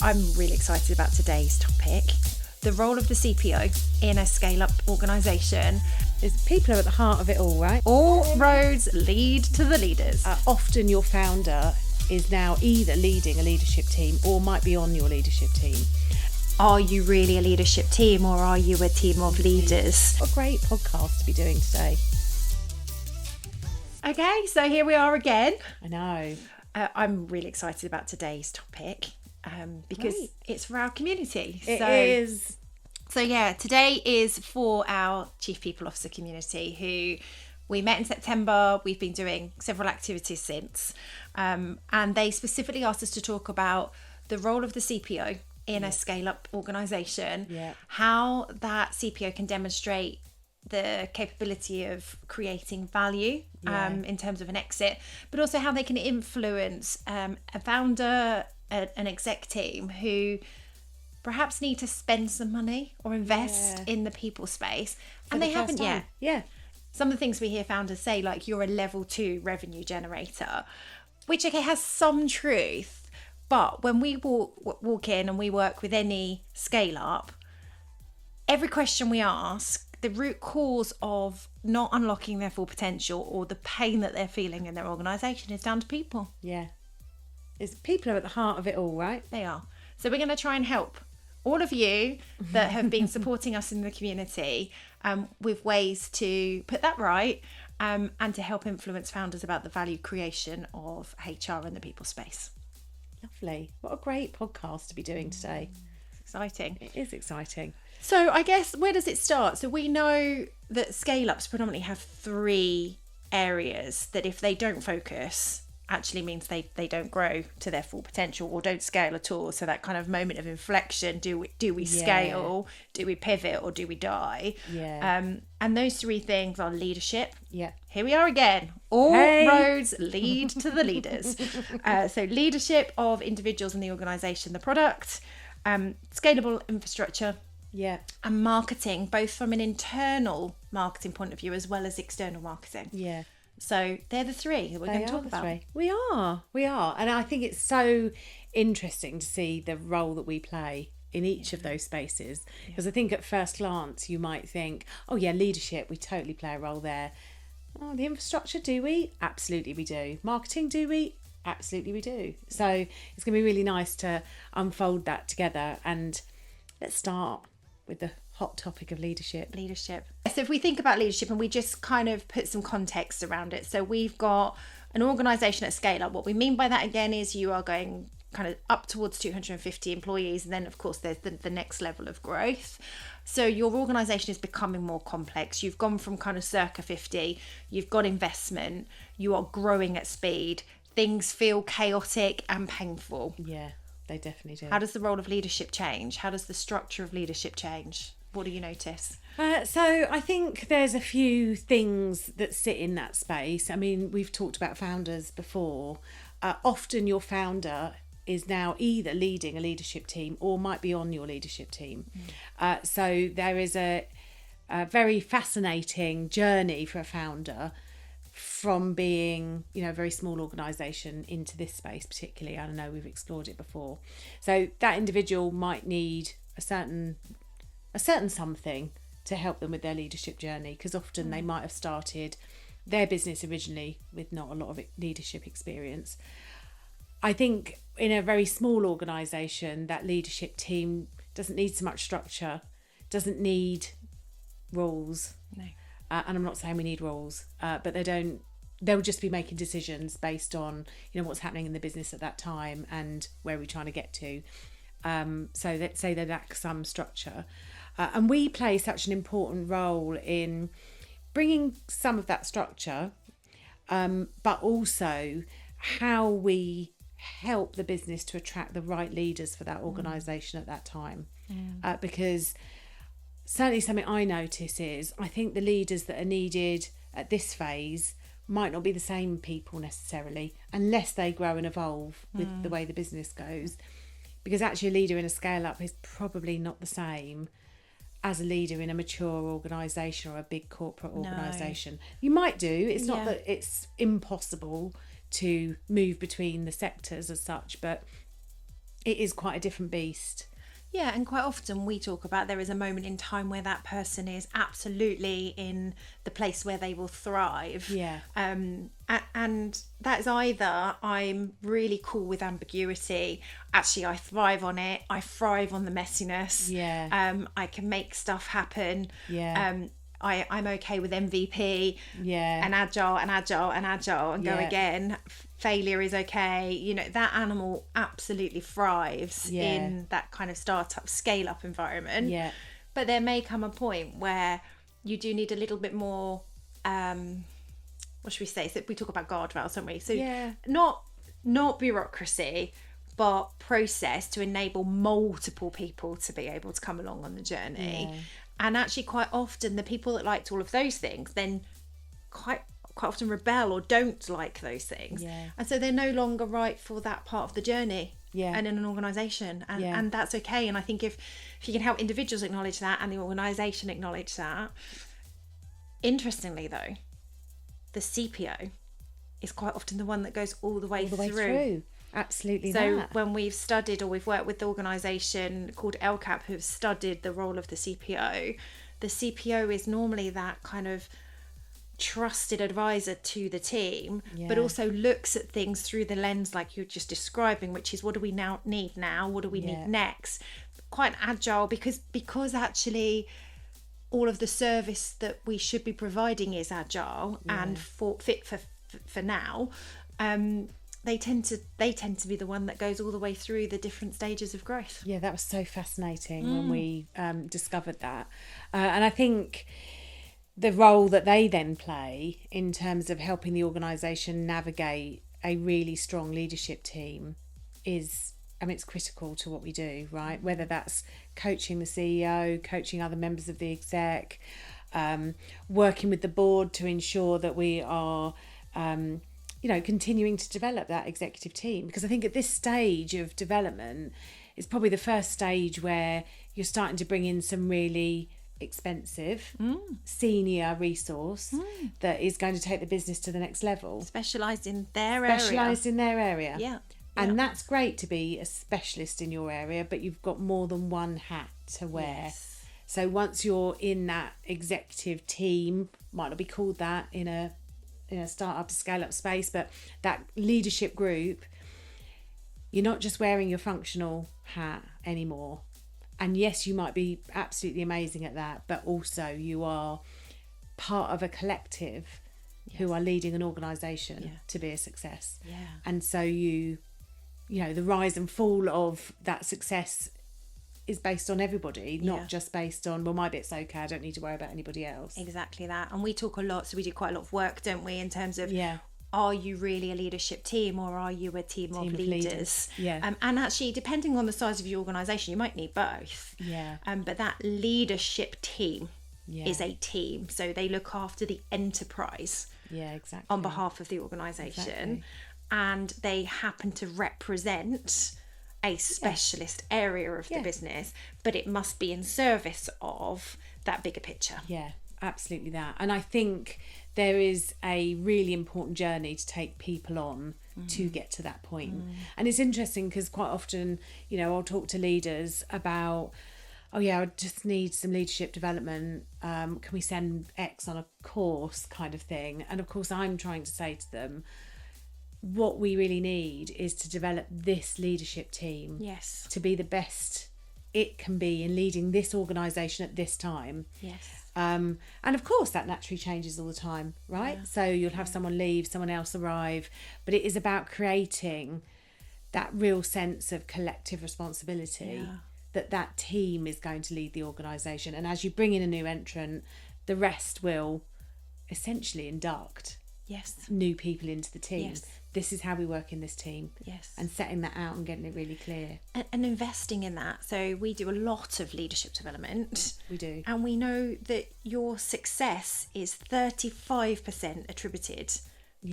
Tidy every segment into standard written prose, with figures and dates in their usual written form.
I'm really excited about today's topic. The role of the CPO in a scale-up organisation. Is people are at the heart of it all, right? All roads lead to the leaders. Often your founder is now either leading a leadership team or might be on your leadership team. Are you really a leadership team, or are you a team of leaders? What a great podcast to be doing today. Okay, so here we are again. I know. I'm really excited about today's topic because it's for our community. It is. So yeah, today is for our Chief People Officer community who we met in September. We've been doing several activities since. And they specifically asked us to talk about the role of the CPO in a scale-up organisation, how that CPO can demonstrate the capability of creating value in terms of an exit, but also how they can influence a founder, an exec team who perhaps need to spend some money or invest in the people space, and they haven't yet. Yeah. Some of the things we hear founders say, like you're a level 2 revenue generator, which has some truth, but when we walk in and we work with any scale up, every question we ask, the root cause of not unlocking their full potential or the pain that they're feeling in their organisation is down to people. Yeah. People are at the heart of it all, right? They are. So we're going to try and help all of you that have been supporting us in the community with ways to put that right and to help influence founders about the value creation of HR in the people space. Lovely. What a great podcast to be doing today. It's exciting. It is exciting. So I guess, where does it start? So we know that scale-ups predominantly have 3 areas that if they don't focus, actually means they don't grow to their full potential or don't scale at all. So that kind of moment of inflection, do we scale, do we pivot, or do we die? And those 3 things are leadership. Here we are again. All roads lead to the leaders. So leadership of individuals in the organisation, the product, scalable infrastructure, and marketing, both from an internal marketing point of view as well as external marketing. So they're the 3 that we're going to talk about. We are. And I think it's so interesting to see the role that we play in each of those spaces. Because I think at first glance, you might think, leadership, we totally play a role there. Oh, the infrastructure, do we? Absolutely we do. Marketing, do we? Absolutely we do. So it's going to be really nice to unfold that together. And let's start with the hot topic of leadership. So if we think about leadership and we just kind of put some context around it. So we've got an organisation at scale up. What we mean by that again is you are going kind of up towards 250 employees. And then of course there's the next level of growth. So your organisation is becoming more complex. You've gone from kind of circa 50, you've got investment, you are growing at speed. Things feel chaotic and painful. Yeah, they definitely do. How does the role of leadership change? How does the structure of leadership change? What do you notice? So I think there's a few things that sit in that space. I mean, we've talked about founders before. Often your founder is now either leading a leadership team or might be on your leadership team. So there is a very fascinating journey for a founder from being, a very small organisation into this space particularly. I know we've explored it before. So that individual might need a certain something to help them with their leadership journey, because often they might have started their business originally with not a lot of leadership experience. I think in a very small organisation, that leadership team doesn't need so much structure, doesn't need rules. No. And I'm not saying we need rules, but they'll just be making decisions based on, what's happening in the business at that time and where we're trying to get to. So let's say they lack some structure. And we play such an important role in bringing some of that structure, but also how we help the business to attract the right leaders for that organisation at that time. Because certainly something I notice is I think the leaders that are needed at this phase might not be the same people necessarily, unless they grow and evolve with the way the business goes. Because actually a leader in a scale up is probably not the same as a leader in a mature organisation or a big corporate organisation. No. You might do. It's not that it's impossible to move between the sectors as such, but it is quite a different beast. Yeah, and quite often we talk about there is a moment in time where that person is absolutely in the place where they will thrive. Yeah. And that is either I'm really cool with ambiguity, actually I thrive on it, I thrive on the messiness. Yeah. I can make stuff happen. Yeah. I'm okay with MVP. Yeah. And agile and go Yeah. again. Failure is okay. You know, that animal absolutely thrives Yeah. in that kind of startup scale up environment. Yeah. But there may come a point where you do need a little bit more what should we say? So we talk about guardrails, don't we? So Yeah. not bureaucracy, but process to enable multiple people to be able to come along on the journey. Yeah. And actually quite often the people that liked all of those things then quite often rebel or don't like those things. Yeah. And so they're no longer right for that part of the journey. Yeah. And in an organisation. And Yeah. and that's okay. And I think if you can help individuals acknowledge that and the organisation acknowledge that. Interestingly though, the CPO is quite often the one that goes all the way through. Absolutely. So that. when we've studied or we've worked with the organisation called LCAP who've studied the role of the CPO is normally that kind of trusted advisor to the team, but Yeah. also looks at things through the lens like you're just describing, which is what do we now need now? What do we Yeah. need next? Quite agile because actually all of the service that we should be providing is agile and fit for now. They tend to be the one that goes all the way through the different stages of growth. Yeah, that was so fascinating when we discovered that. And I think the role that they then play in terms of helping the organisation navigate a really strong leadership team is, I mean, it's critical to what we do, right? Whether that's coaching the CEO, coaching other members of the exec, working with the board to ensure that we are continuing to develop that executive team. Because I think at this stage of development, it's probably the first stage where you're starting to bring in some really expensive senior resource that is going to take the business to the next level. Specialised in their area. Yeah. And that's great to be a specialist in your area, but you've got more than one hat to wear. Yes. So once you're in that executive team, might not be called that in a startup scale up space, but that leadership group, you're not just wearing your functional hat anymore. And yes, you might be absolutely amazing at that, but also you are part of a collective who are leading an organisation to be a success. Yeah. And so you know, the rise and fall of that success is based on everybody, not just based on, well, my bit's okay, I don't need to worry about anybody else. Exactly that. And we talk a lot, so we do quite a lot of work, don't we, in terms of are you really a leadership team or are you a team of leaders? Yeah. And actually, depending on the size of your organisation, you might need both. Yeah. But that leadership team is a team. So they look after the enterprise on behalf of the organisation. Exactly. And they happen to represent a specialist area of the business, but it must be in service of that bigger picture. Yeah, absolutely that. And I think there is a really important journey to take people on to get to that point. And it's interesting because quite often, you know, I'll talk to leaders about, oh yeah, I just need some leadership development. Can we send X on a course kind of thing? And of course, I'm trying to say to them, what we really need is to develop this leadership team to be the best it can be in leading this organisation at this time. And of course that naturally changes all the time, right? So you'll have someone leave, someone else arrive, but it is about creating that real sense of collective responsibility that team is going to lead the organisation. And as you bring in a new entrant, the rest will essentially induct new people into the team. This is how we work in this team. And setting that out and getting it really clear. And investing in that. So we do a lot of leadership development. We do. And we know that your success is 35% attributed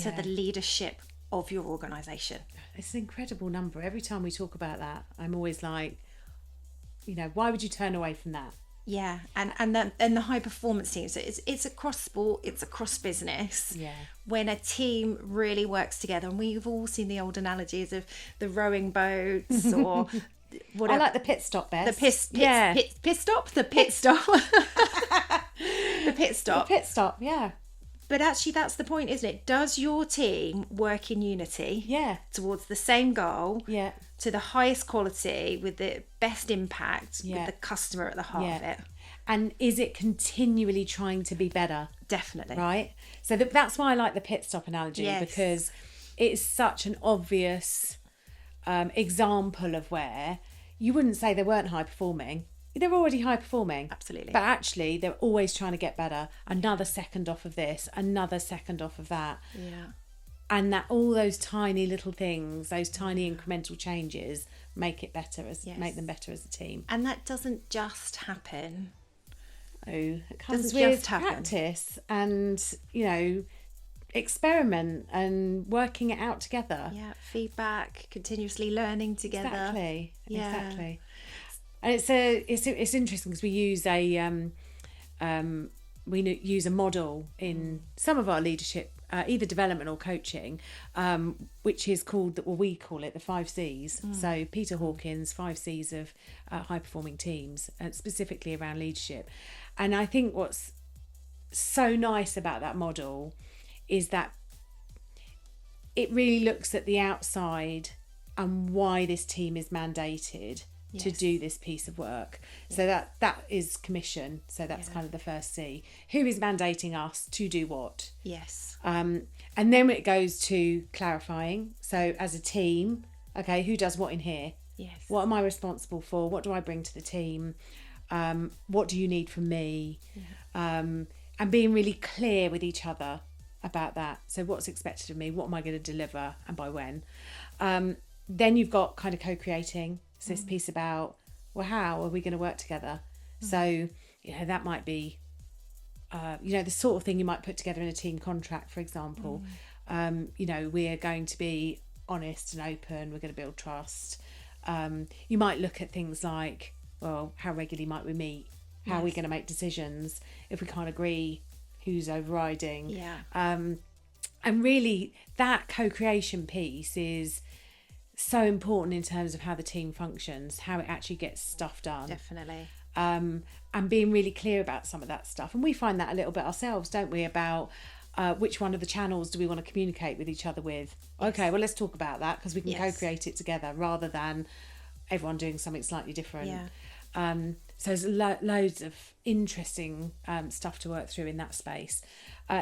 to the leadership of your organisation. It's an incredible number. Every time we talk about that, I'm always like, you know, why would you turn away from that? Yeah, and the high performance team. So it's across sport, it's across business. Yeah. When a team really works together, and we've all seen the old analogies of the rowing boats or whatever. I like the pit stop best. Pit stop, the pit stop, the pit stop. The pit stop, yeah. But actually, that's the point, isn't it? Does your team work in unity? Yeah. Towards the same goal? Yeah. To the highest quality, with the best impact, Yeah. with the customer at the heart of it? And is it continually trying to be better? Definitely. Right? So that's why I like the pit stop analogy, Yes. because it's such an obvious example of where you wouldn't say they weren't high performing. They're already high performing. Absolutely. But actually, they're always trying to get better. Another second off of this, another second off of that. Yeah. And that all those tiny little things, those tiny incremental changes make it better make them better as a team. And that doesn't just happen. Oh, it comes Doesn't with just happen. practice and, experiment and working it out together. Yeah, feedback, continuously learning together. Exactly. Yeah. Exactly. And it's interesting because we use a model in some of our leadership, either development or coaching, which is called, we call it the 5 C's. So Peter Hawkins, 5 C's of high performing teams, specifically around leadership. And I think what's so nice about that model is that it really looks at the outside and why this team is mandated to do this piece of work. So that is commission. So that's kind of the first C. Who is mandating us to do what? Yes. And then it goes to clarifying. So as a team, okay, who does what in here? Yes. What am I responsible for? What do I bring to the team? What do you need from me? And being really clear with each other about that. So what's expected of me? What am I going to deliver? And by when? Then you've got kind of co-creating. So this piece about, well, how are we going to work together? So, that might be, the sort of thing you might put together in a team contract, for example. We are going to be honest and open. We're going to build trust. You might look at things like, well, how regularly might we meet? How are we going to make decisions? If we can't agree, who's overriding? Yeah. And really, that co-creation piece is so important in terms of how the team functions, how it actually gets stuff done. Definitely. And being really clear about some of that stuff. And we find that a little bit ourselves, don't we, about which one of the channels do we want to communicate with each other with? Okay, well, let's talk about that because we can co-create it together rather than everyone doing something slightly different. Yeah. So there's loads of interesting stuff to work through in that space.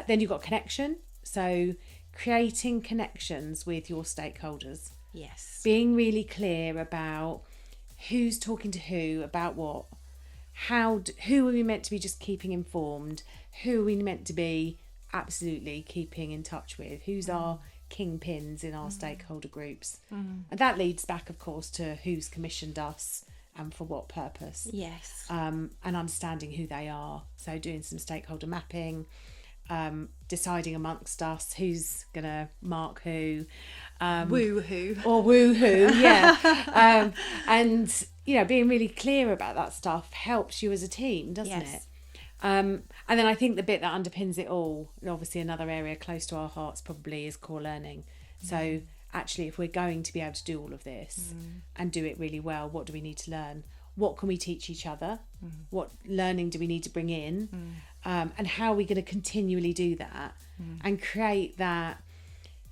Then you've got connection. So creating connections with your stakeholders. Yes. Being really clear about who's talking to who, about what, who are we meant to be just keeping informed, who are we meant to be absolutely keeping in touch with, who's our kingpins in our stakeholder groups. And that leads back, of course, to who's commissioned us and for what purpose. Yes. And understanding who they are. So doing some stakeholder mapping, deciding amongst us who's going to mark who. Woo-hoo. Or woo-hoo, yeah. And, being really clear about that stuff helps you as a team, doesn't it? And then I think the bit that underpins it all, and obviously another area close to our hearts probably, is core learning. So actually, if we're going to be able to do all of this and do it really well, what do we need to learn? What can we teach each other? What learning do we need to bring in? And how are we going to continually do that and create that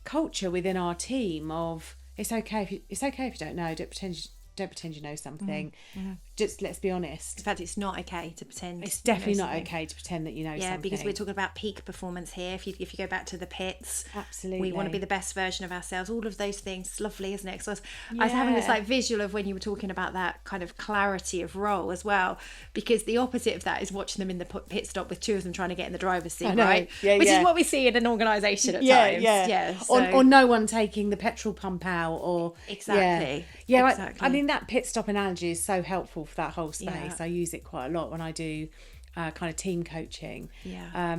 culture within our team of it's okay if you don't know, don't pretend you know something. Just let's be honest. In fact, it's not okay to pretend. It's definitely not okay to pretend that you know something. Yeah, because we're talking about peak performance here. If you go back to the pits, absolutely, we want to be the best version of ourselves. All of those things, it's lovely, isn't it? So I was having this visual of when you were talking about that kind of clarity of role as well, because the opposite of that is watching them in the pit stop with two of them trying to get in the driver's seat, right? Yeah, which is what we see in an organisation at times. Yeah. So. Or no one taking the petrol pump out, or exactly. I mean, that pit stop analogy is so helpful for that whole space. Yeah. I use it quite a lot when I do kind of team coaching. Yeah.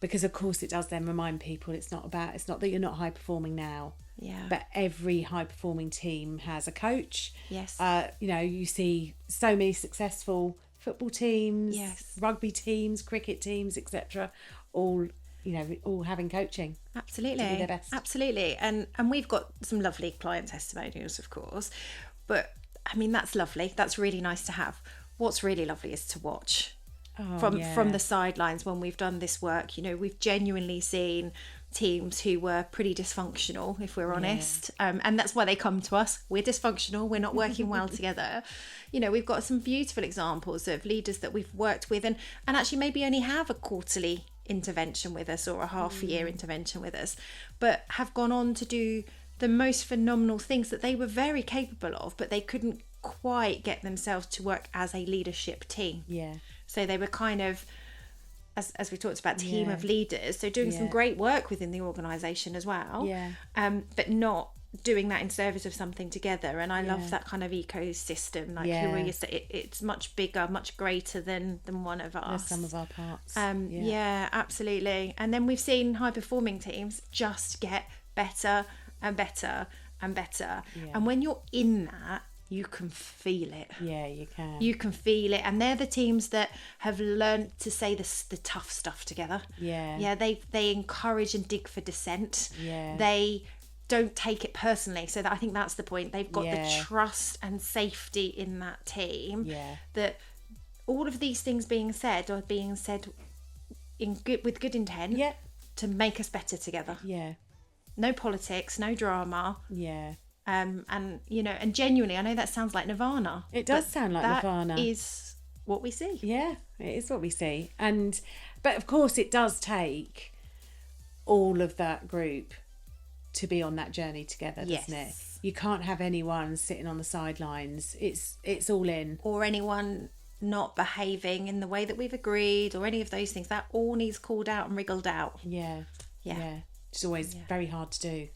Because of course it does then remind people it's not that you're not high performing now. Yeah. But every high performing team has a coach. Yes. You see so many successful football teams, Yes. rugby teams, cricket teams, etc. All having coaching. Absolutely. To be their best. Absolutely. And we've got some lovely client testimonials, of course. But I mean, that's lovely. That's really nice to have. What's really lovely is to watch from the sidelines when we've done this work. We've genuinely seen teams who were pretty dysfunctional, if we're honest. And that's why they come to us. We're dysfunctional. We're not working well together. We've got some beautiful examples of leaders that we've worked with and actually maybe only have a quarterly intervention with us or a half a year intervention with us, but have gone on to do the most phenomenal things that they were very capable of, but they couldn't quite get themselves to work as a leadership team. So they were kind of, as we talked about, team of leaders, so doing some great work within the organisation as well, but not doing that in service of something together. And I love that kind of ecosystem, like who are you, it's much bigger, much greater than one of us. There's some of our parts. Absolutely. And then we've seen high performing teams just get better and better and better, and when you're in that, you can feel it. You can feel it. And they're the teams that have learned to say the tough stuff together. They encourage and dig for dissent. They don't take it personally, so that I think that's the point. They've got the trust and safety in that team, that all of these things being said are being said with good intent, to make us better together. No politics, no drama. And and genuinely, I know that sounds like nirvana. It does sound like nirvana. That is what we see. It is what we see. But of course it does take all of that group to be on that journey together, doesn't it? You can't have anyone sitting on the sidelines. It's all in. Or anyone not behaving in the way that we've agreed, or any of those things. That all needs called out and wriggled out. It's always very hard to do.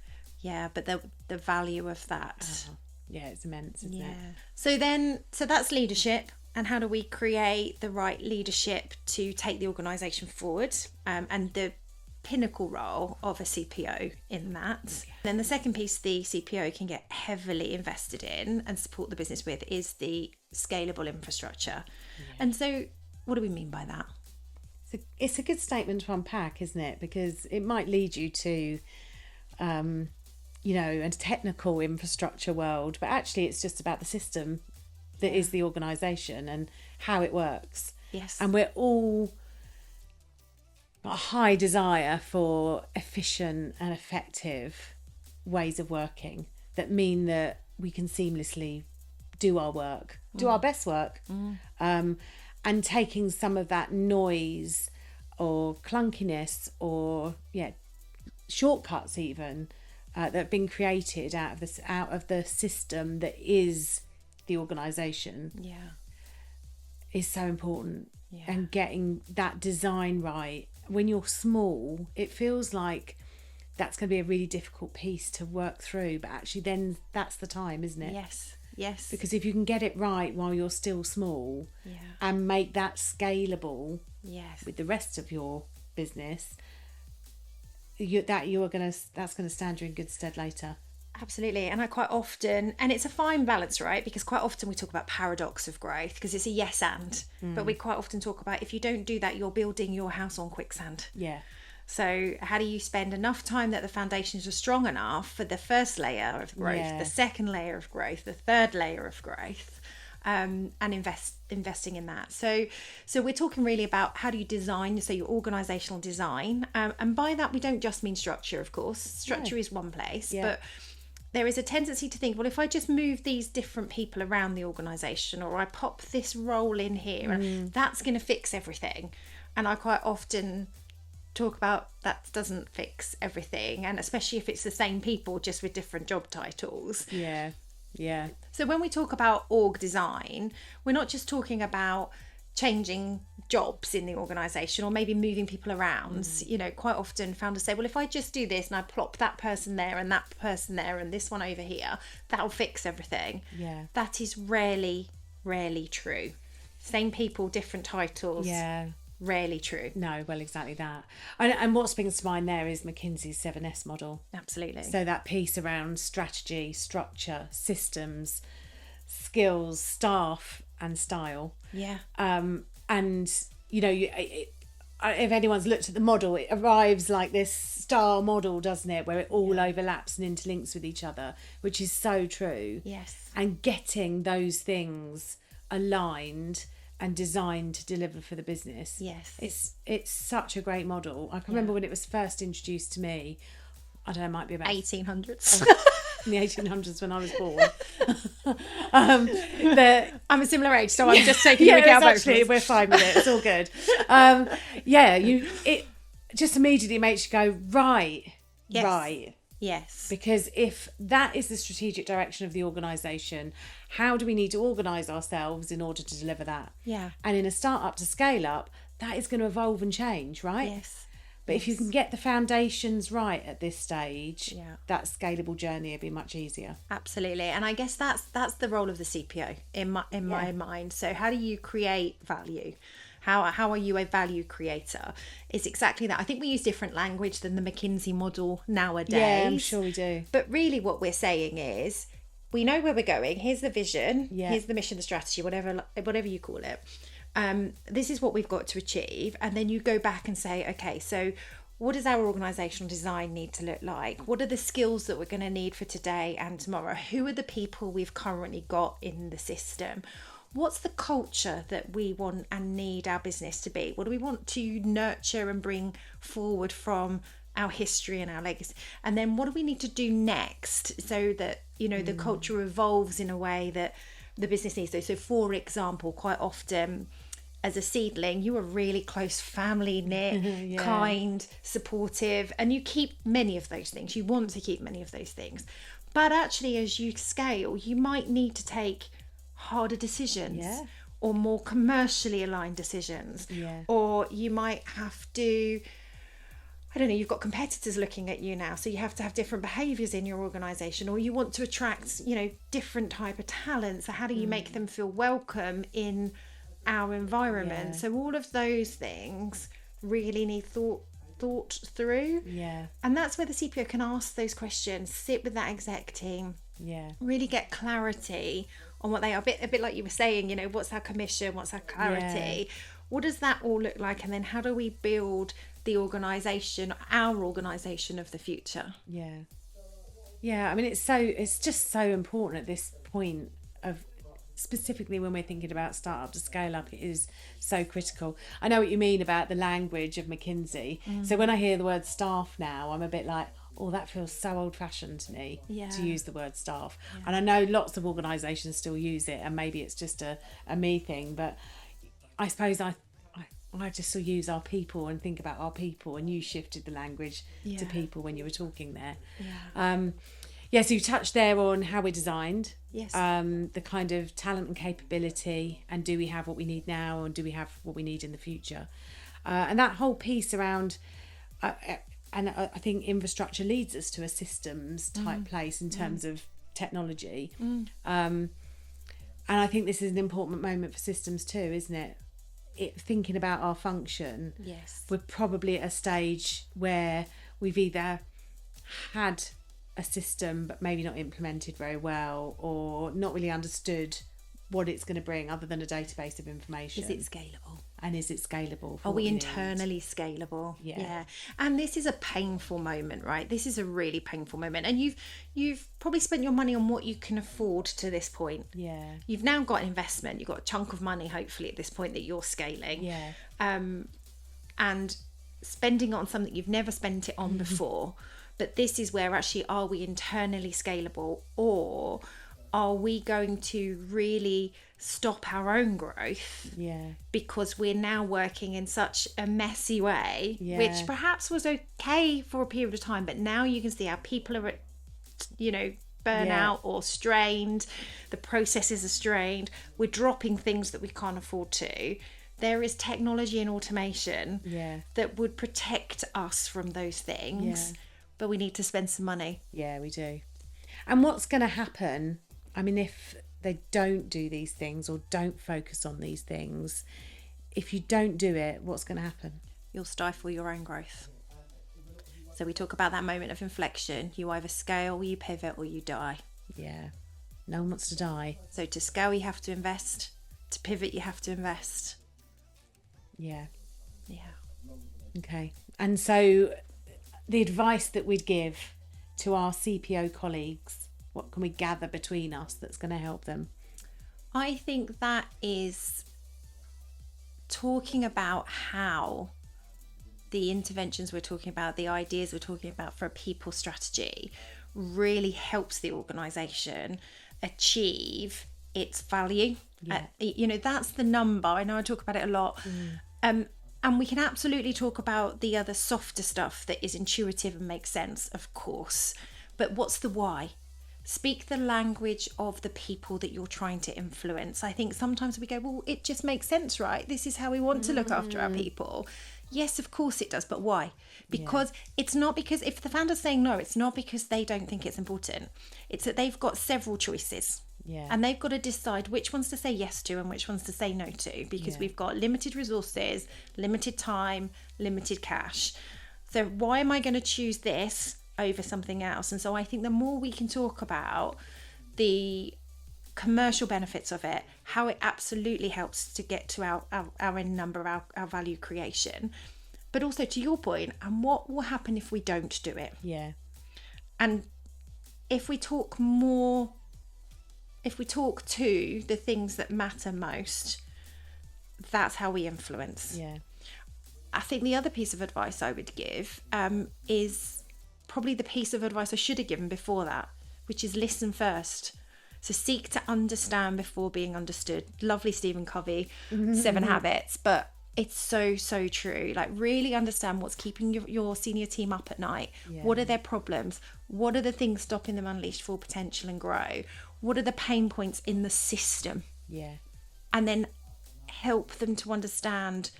But the value of that. It's immense, isn't it? So that's leadership. And how do we create the right leadership to take the organisation forward? And the pinnacle role of a CPO in that. Then the second piece the CPO can get heavily invested in and support the business with is the scalable infrastructure. And so what do we mean by that? It's a good statement to unpack, isn't it? Because it might lead you to a technical infrastructure world, but actually it's just about the system that is the organisation and how it works. And we're all got a high desire for efficient and effective ways of working that mean that we can seamlessly do our work, do our best work, and taking some of that noise or clunkiness or shortcuts even that have been created out of the system that is the organisation is so important. And getting that design right. When you're small, it feels like that's going to be a really difficult piece to work through, but actually then that's the time, isn't it? Yes. Because if you can get it right while you're still small and make that scalable with the rest of your business, that's going to stand you in good stead later. Absolutely. And I quite often, and it's a fine balance, right? Because quite often we talk about paradox of growth because it's a yes and, but we quite often talk about if you don't do that, you're building your house on quicksand. So how do you spend enough time that the foundations are strong enough for the first layer of growth, the second layer of growth, the third layer of growth, and investing in that. So we're talking really about how do you design, so your organisational design, and by that we don't just mean structure, of course. Structure is one place, but there is a tendency to think, well, if I just move these different people around the organisation, or I pop this role in here, and that's going to fix everything. And I quite often talk about that doesn't fix everything, and especially if it's the same people just with different job titles. So when we talk about org design, we're not just talking about changing jobs in the organisation or maybe moving people around. Quite often founders say, well, if I just do this and I plop that person there and that person there and this one over here, that'll fix everything. That is rarely true. Same people, different titles. Rarely true. No, well, exactly that. And what springs to mind there is McKinsey's 7S model. Absolutely. So that piece around strategy, structure, systems, skills, staff, and style. Yeah. And you know, if anyone's looked at the model, it arrives like this star model, doesn't it, where it all overlaps and interlinks with each other, which is so true. Yes. And getting those things aligned and designed to deliver for the business. Yes. It's such a great model. I can remember when it was first introduced to me. I don't know, it might be about 1800s. in the 1800s when I was born. I'm a similar age, so I'm just taking the account. Actually, we're fine with it. It's all good. It just immediately makes you go, right. Yes. Because if that is the strategic direction of the organisation, how do we need to organise ourselves in order to deliver that? Yeah. And in a start-up to scale up, that is going to evolve and change, right? Yes. But if you can get the foundations right at this stage, Yeah. that scalable journey will be much easier. Absolutely. And I guess that's the role of the CPO in my mind. So how do you create value? How are you a value creator? It's exactly that. I think we use different language than the McKinsey model nowadays. Yeah, I'm sure we do. But really what we're saying is, we know where we're going. Here's the vision. Yeah. Here's the mission, the strategy, whatever you call it. This is what we've got to achieve. And then you go back and say, okay, so what does our organisational design need to look like? What are the skills that we're going to need for today and tomorrow? Who are the people we've currently got in the system? What's the culture that we want and need our business to be? What do we want to nurture and bring forward from our history and our legacy? And then what do we need to do next so that, you know, the culture evolves in a way that the business needs to? So for example, quite often as a seedling, you are really close, family knit, kind, supportive, and you keep many of those things. You want to keep many of those things. But actually, as you scale, you might need to take harder decisions or more commercially aligned decisions. Or you might have to, I don't know, you've got competitors looking at you now, so you have to have different behaviours in your organisation, or you want to attract, you know, different type of talent. So how do you make them feel welcome in our environment? So all of those things really need thought through. And that's where the CPO can ask those questions, sit with that exec team, really get clarity on what they are. A bit like you were saying, you know, what's our commission, what's our clarity, what does that all look like, and then how do we build the organisation, our organisation of the future? I mean, it's just so important at this point of, specifically when we're thinking about startup to scale up, it is so critical. I know what you mean about the language of McKinsey. So when I hear the word staff now, I'm a bit like, oh, that feels so old-fashioned to me to use the word staff. And I know lots of organisations still use it, and maybe it's just a me thing, but I suppose I just still use our people and think about our people, and you shifted the language to people when you were talking there. So you touched there on how we're designed, the kind of talent and capability, and do we have what we need now, and do we have what we need in the future? And that whole piece around, and I think infrastructure leads us to a systems type place in terms of technology. And I think this is an important moment for systems too, isn't it? Thinking about our function, we're probably at a stage where we've either had a system but maybe not implemented very well, or not really understood what it's going to bring other than a database of information. Is it scalable? And is it scalable? Are we internally scalable? And this is a painful moment, right? This is a really painful moment. And you've probably spent your money on what you can afford to this point. You've now got an investment. You've got a chunk of money, hopefully, at this point that you're scaling. And spending it on something you've never spent it on before. But this is where actually, are we internally scalable, or are we going to really stop our own growth because we're now working in such a messy way, which perhaps was okay for a period of time, but now you can see how people are at, you know, burnout or strained, the processes are strained, we're dropping things that we can't afford to. There is technology and automation that would protect us from those things, but we need to spend some money. We do. And what's going to happen, I mean, if they don't do these things or don't focus on these things, if you don't do it, what's going to happen? You'll stifle your own growth. So we talk about that moment of inflection. You either scale, you pivot, or you die. No one wants to die. So to scale, you have to invest. to pivot, you have to invest. Yeah. Yeah. Okay. And so the advice that we'd give to our CPO colleagues, what can we gather between us that's going to help them? I think that is talking about how the interventions we're talking about, the ideas we're talking about for a people strategy really helps the organisation achieve its value. Yeah. That's the number. I know I talk about it a lot. And we can absolutely talk about the other softer stuff that is intuitive and makes sense, of course. But what's the why? Speak the language of the people that you're trying to influence. I think sometimes we go, well, it just makes sense, right? This is how we want to look after our people. Yes, of course it does. But why? Because it's not because if the founder's saying no, it's not because they don't think it's important. It's that they've got several choices. Yeah. And they've got to decide which ones to say yes to and which ones to say no to, because we've got limited resources, limited time, limited cash. So why am I going to choose this over something else? And so I think the more we can talk about the commercial benefits of it, how it absolutely helps to get to our end number, our value creation, but also to your point, and what will happen if we don't do it? Yeah. And if we talk to the things that matter most, that's how we influence. Yeah. I think the other piece of advice I would give is probably the piece of advice I should have given before that, which is listen first. So seek to understand before being understood. Lovely Stephen Covey, 7 Habits, but it's so, so true. Like, really understand what's keeping your senior team up at night. Yeah. What are their problems? What are the things stopping them unleash full potential and grow? What are the pain points in the system? Yeah. And then help them to understand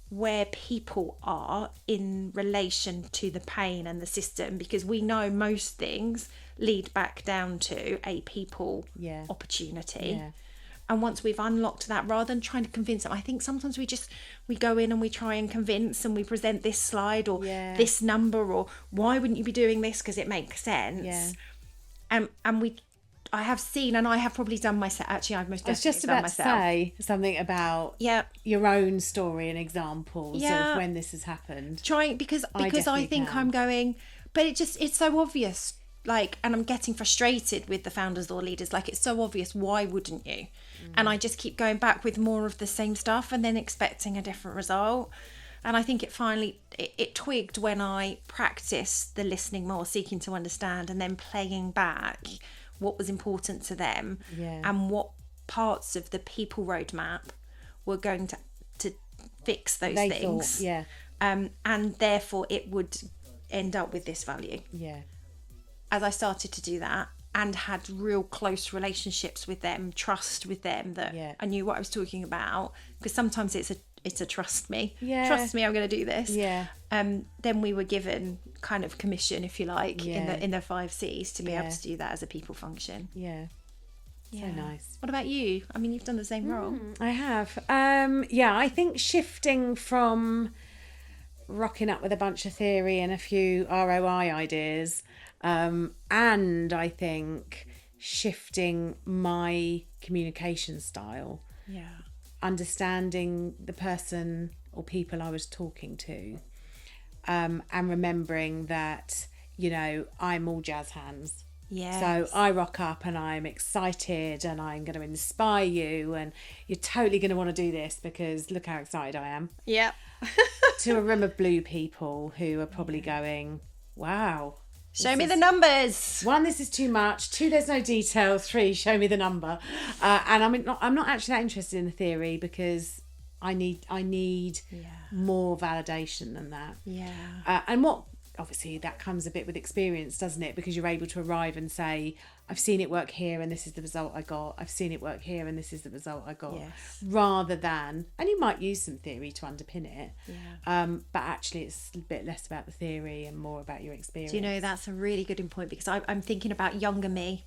where people are in relation to the pain and the system, because we know most things lead back down to a people opportunity. Yeah. And once we've unlocked that, rather than trying to convince them, I think sometimes we go in and we try and convince, and we present this slide or this number, or why wouldn't you be doing this because it makes sense. And I have seen, and I have probably done myself. Actually, I've most definitely I was just done about myself. to say something about your own story and examples of when this has happened. Because I think I'm going, but it's so obvious. Like, and I'm getting frustrated with the founders or leaders. Like, it's so obvious. Why wouldn't you? And I just keep going back with more of the same stuff and then expecting a different result. And I think it finally twigged when I practiced the listening more, seeking to understand, and then playing back what was important to them and what parts of the people roadmap were going to fix those things. And therefore it would end up with this value. As I started to do that and had real close relationships with them, trust with them, that I knew what I was talking about, because sometimes it's a trust me, I'm going to do this. Then we were given kind of commission, if you like, in the 5 C's to be able to do that as a people function. So nice. What about you? I mean, you've done the same role. I have. I think shifting from rocking up with a bunch of theory and a few ROI ideas, and I think shifting my communication style, understanding the person or people I was talking to, and remembering that, I'm all jazz hands. So I rock up and I'm excited and I'm going to inspire you, and you're totally going to want to do this because look how excited I am. To a room of blue people who are probably going, wow, show me the numbers. 1, this is too much. 2, there's no detail. 3, show me the number. And I'm not actually that interested in the theory, because I need more validation than that. And what, obviously that comes a bit with experience, doesn't it? Because you're able to arrive and say, I've seen it work here and this is the result I got. I've seen it work here and this is the result I got. Rather than, and you might use some theory to underpin it, but actually it's a bit less about the theory and more about your experience. Do you know, that's a really good point, because I'm thinking about younger me,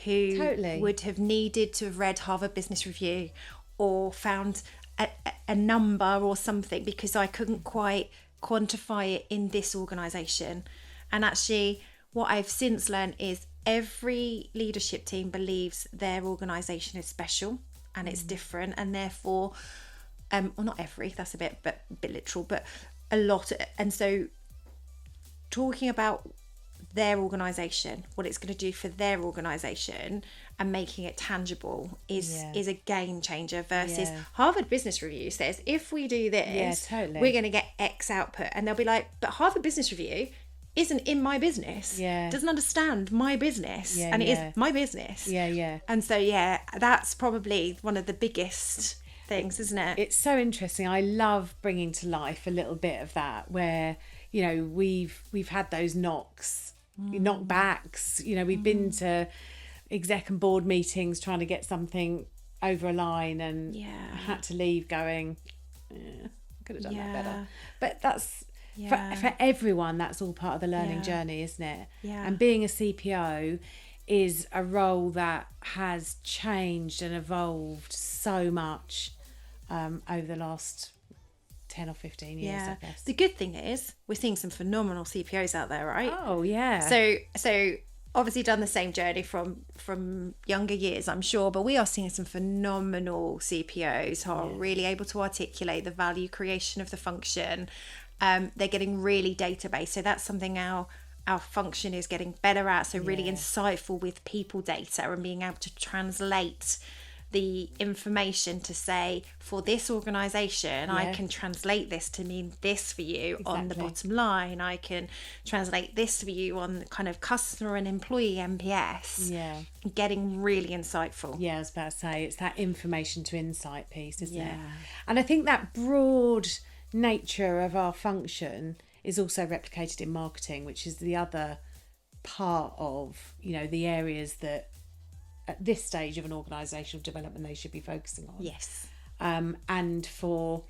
who would have needed to have read Harvard Business Review or found a number or something, because I couldn't quite quantify it in this organisation. And actually what I've since learned is every leadership team believes their organisation is special and it's different, and therefore well, not every, that's a bit literal, but a lot. And so talking about their organisation, what it's going to do for their organisation, and making it tangible is a game changer versus Harvard Business Review says, if we do this, we're going to get X output. And they'll be like, but Harvard Business Review isn't in my business, doesn't understand my business, and it is my business. And so that's probably one of the biggest things, isn't it? It's so interesting. I love bringing to life a little bit of that, where we've had those knockbacks. We've been to exec and board meetings trying to get something over a line, and had to leave going, could have done that better. But that's for everyone, that's all part of the learning journey, isn't it? And being a CPO is a role that has changed and evolved so much over the last 10 or 15 years, I guess. The good thing is we're seeing some phenomenal CPOs out there, right? Oh yeah. So obviously done the same journey from younger years, I'm sure, but we are seeing some phenomenal CPOs who are really able to articulate the value creation of the function. They're getting really database, so that's something our function is getting better at. So really insightful with people data, and being able to translate the information to say, for this organisation, I can translate this to mean this for you on the bottom line. I can translate this for you on kind of customer and employee NPS. Getting really insightful. I was about to say, it's that information to insight piece, isn't it? And I think that broad nature of our function is also replicated in marketing, which is the other part of, the areas that at this stage of an organisational development they should be focusing on. And for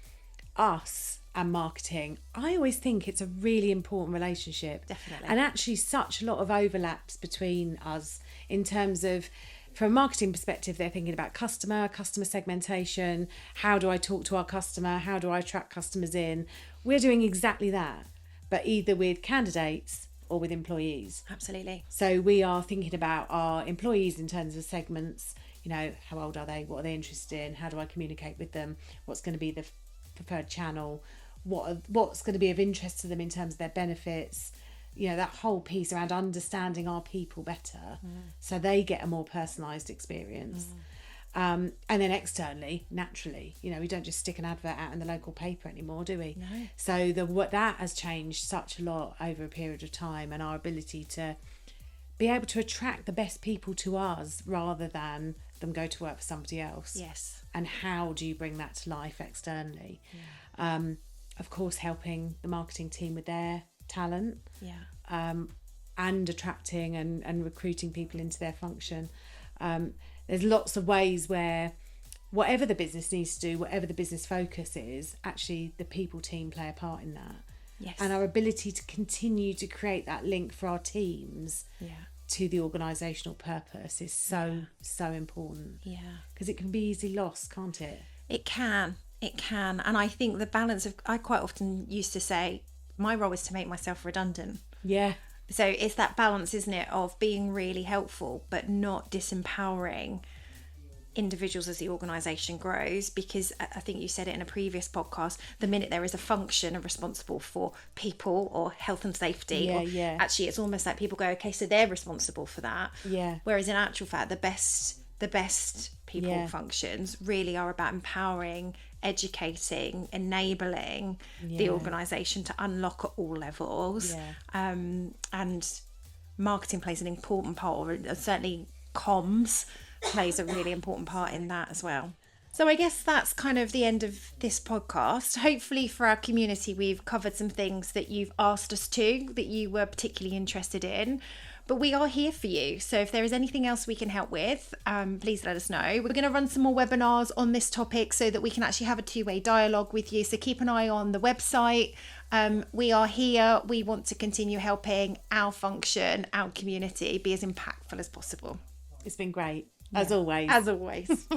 us and marketing, I always think it's a really important relationship. Definitely. And actually such a lot of overlaps between us in terms of, from a marketing perspective, they're thinking about customer segmentation. How do I talk to our customer? How do I attract customers in? We're doing exactly that, but either with candidates or with employees. Absolutely. So we are thinking about our employees in terms of segments. How old are they? What are they interested in? How do I communicate with them? What's going to be the preferred channel? What's going to be of interest to them in terms of their benefits? That whole piece around understanding our people better, so they get a more personalised experience. And then externally, naturally, we don't just stick an advert out in the local paper anymore, do we? No. So that has changed such a lot over a period of time, and our ability to be able to attract the best people to us rather than them go to work for somebody else. Yes. And how do you bring that to life externally? Of course, helping the marketing team with their talent. And attracting and recruiting people into their function. There's lots of ways where whatever the business needs to do, whatever the business focus is, actually the people team play a part in that. And our ability to continue to create that link for our teams to the organisational purpose is so important. Because it can be easily lost, can't it? It can. And I think the balance of, I quite often used to say, my role is to make myself redundant. So it's that balance, isn't it, of being really helpful but not disempowering individuals as the organisation grows. Because I think you said it in a previous podcast, the minute there is a function responsible for people or health and safety, actually it's almost like people go, okay, so they're responsible for that. Whereas in actual fact, the best people functions really are about empowering, educating, enabling the organisation to unlock at all levels. And marketing plays an important part, or certainly comms plays a really important part in that as well. So I guess that's kind of the end of this podcast. Hopefully for our community, we've covered some things that you've asked us to, that you were particularly interested in. But we are here for you. So if there is anything else we can help with, please let us know. We're going to run some more webinars on this topic so that we can actually have a two-way dialogue with you. So keep an eye on the website. We are here. We want to continue helping our function, our community be as impactful as possible. It's been great, as always. As always.